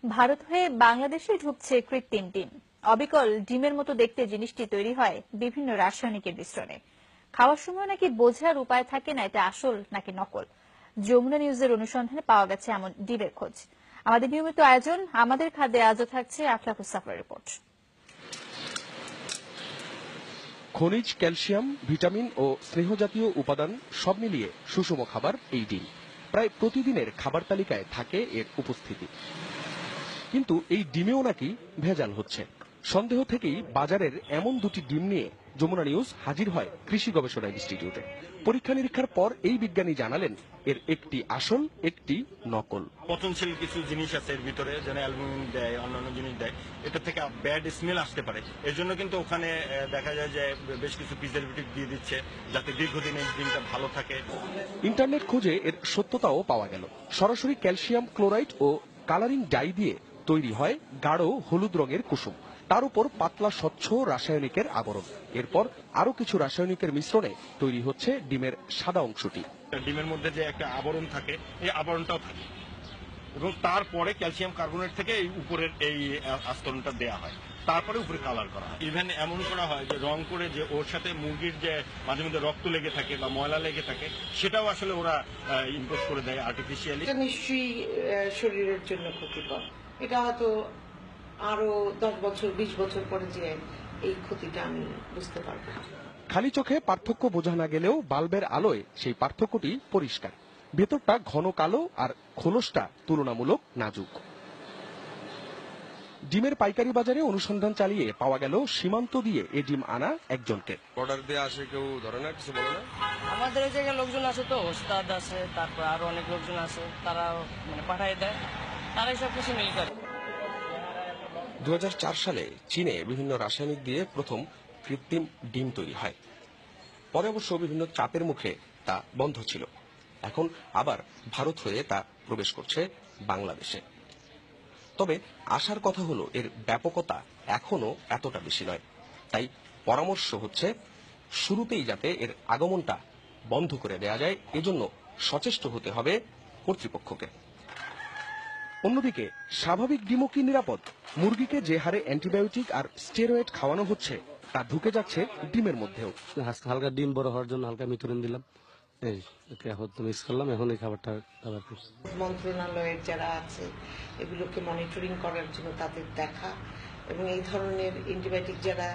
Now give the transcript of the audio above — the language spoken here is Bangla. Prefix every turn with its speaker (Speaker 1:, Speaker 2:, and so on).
Speaker 1: ভারত হয়ে বাংলাদেশে ঢুকছে কৃত্রিম ডিম। অবিকল ডিমের মতো দেখতে জিনিসটি তৈরি হয় বিভিন্ন রাসায়নিকের মিশ্রণে। খাওয়ার সময় নাকি বোঝার উপায় থাকে না এটা আসল নাকি নকল। যমুনা নিউজের অনুসন্ধানে পাওয়া গেছে এমন ডিমের খোঁজ। আমাদের নিয়মিত আয়োজন আমাদের খাদ্যে আজও থাকছে আফলাকুস সাফার রিপোর্ট।
Speaker 2: খনিজ, ক্যালসিয়াম, ভিটামিন ও স্নেহজাতীয় উপাদান সব মিলিয়ে সুষম খাবার এই ডিম। প্রায় প্রতিদিনের খাবার তালিকায় থাকে এর উপস্থিতি। কিন্তু এই ডিমেও নাকি ভেজাল হচ্ছে। সন্দেহ থেকেই বাজারের এমন দুটি ডিম নিয়ে যমুনা নিউজ হাজির হয় কৃষি গবেষণা ইনস্টিটিউটে। পরীক্ষা নিরীক্ষার পর এই বিজ্ঞানী জানালেন এর একটি আসল, একটি নকল।
Speaker 3: পচনশীল কিছু জিনিস আছে এর ভিতরে, যেন অ্যালুমিনিয়াম দেয়, অন্যান্য জিনিস দেয়, এটা থেকে ব্যাড স্মেল আসতে পারে। এর জন্য কিন্তু ওখানে দেখা যায় যে বেশ কিছু প্রিজারভেটিভ দিয়ে দিচ্ছে যাতে দীর্ঘদিন এই ডিমটা ভালো থাকে।
Speaker 2: ইন্টারনেট খুঁজে এর সত্যতাও পাওয়া গেল। সরাসরি ক্যালসিয়াম ক্লোরাইড ও কালারিং ডাই দিয়ে তৈরি হয় গাঢ় হলুদ রঙের কুসুম। তার উপর পাতলা স্বচ্ছ রাসায়নিকের আবরণ। এরপর আরো কিছু রাসায়নিকের মিশ্রণে তৈরি হচ্ছে ডিমের সাদা অংশটি।
Speaker 3: ডিমের মধ্যে যে একটা আবরণ থাকে, এই আবরণটাও থাকে এবং তারপরে ক্যালসিয়াম কার্বনেট থেকে এই উপরের এই আস্তরণটা দেয়া হয়, তারপরে উপরে কালার করা হয়। ইভেন এমন করা হয় যে রং করে যে ওর সাথে মুরগির যে মাঝে মধ্যে রক্ত লেগে থাকে বা ময়লা লেগে থাকে সেটাও আসলে ওরা ইম্পোজ করে দেয় আর্টিফিশিয়ালি।
Speaker 4: এটা নিশ্চয়ই শরীরের জন্য ক্ষতিকর। এটা হয়তো আরো 10 বছর 20 বছর পরে যে এই ক্ষতিটা আমি বুঝতে পারবো।
Speaker 2: খালি চোখে পার্থক্য বোঝা না গেলেও বাল্বের আলোয় সেই পার্থক্যটি পরিষ্কার। ভেতরটা ঘন কালো আর খোলসটা তুলনামূলক নাজুক। ডিমের পাইকারি বাজারে অনুসন্ধান চালিয়ে পাওয়া গেল সীমান্ত দিয়ে এ ডিম আনা একজনকে।
Speaker 5: অর্ডার দিয়ে আসে, কেউ ধরে না, কিছু বলে না।
Speaker 6: আমাদের এই জায়গায় লোকজন আছে, তো ওস্তাদ আছে, তারপর আরো অনেক লোকজন আছে, তারা পাঠায় দেয়, তারাই সব কিছু মিল করে।
Speaker 2: 2004 সালে চীনে বিভিন্ন রাসায়নিক দিয়ে প্রথম কৃত্রিম ডিম তৈরি হয়। পরে অবশ্য বিভিন্ন চাপের মুখে তা বন্ধ ছিল। এখন আবার ভারত হয়ে তা প্রবেশ করছে বাংলাদেশে। তবে আসার কথা হলো এর ব্যাপকতা এখনো এতটা বেশি নয়। তাই পরামর্শ হচ্ছে শুরুতেই যাতে এর আগমনটা বন্ধ করে দেয়া যায়, এজন্য সচেষ্ট হতে হবে কর্তৃপক্ষকে। অন্যদিকে স্বাভাবিক ডিমও কি নিরাপদ? মুরগিকে যে হারে অ্যান্টিবায়োটিক আর স্টেরয়েড খাওয়ানো হচ্ছে তা ঢুকে যাচ্ছে ডিমের মধ্যেও।
Speaker 7: হালকা ডিম বড় হওয়ার জন্য হালকা মিথুরিন দিলাম, এই এখন মিক্স করলাম, এখন এই খাবারটা ব্যবহার করছি।
Speaker 4: মন্ত্রণালয়ের যারা আছে এগুলোকে মনিটরিং করার জন্য তাদের দেখা এবং এই ধরনের অ্যান্টিবায়োটিক যারা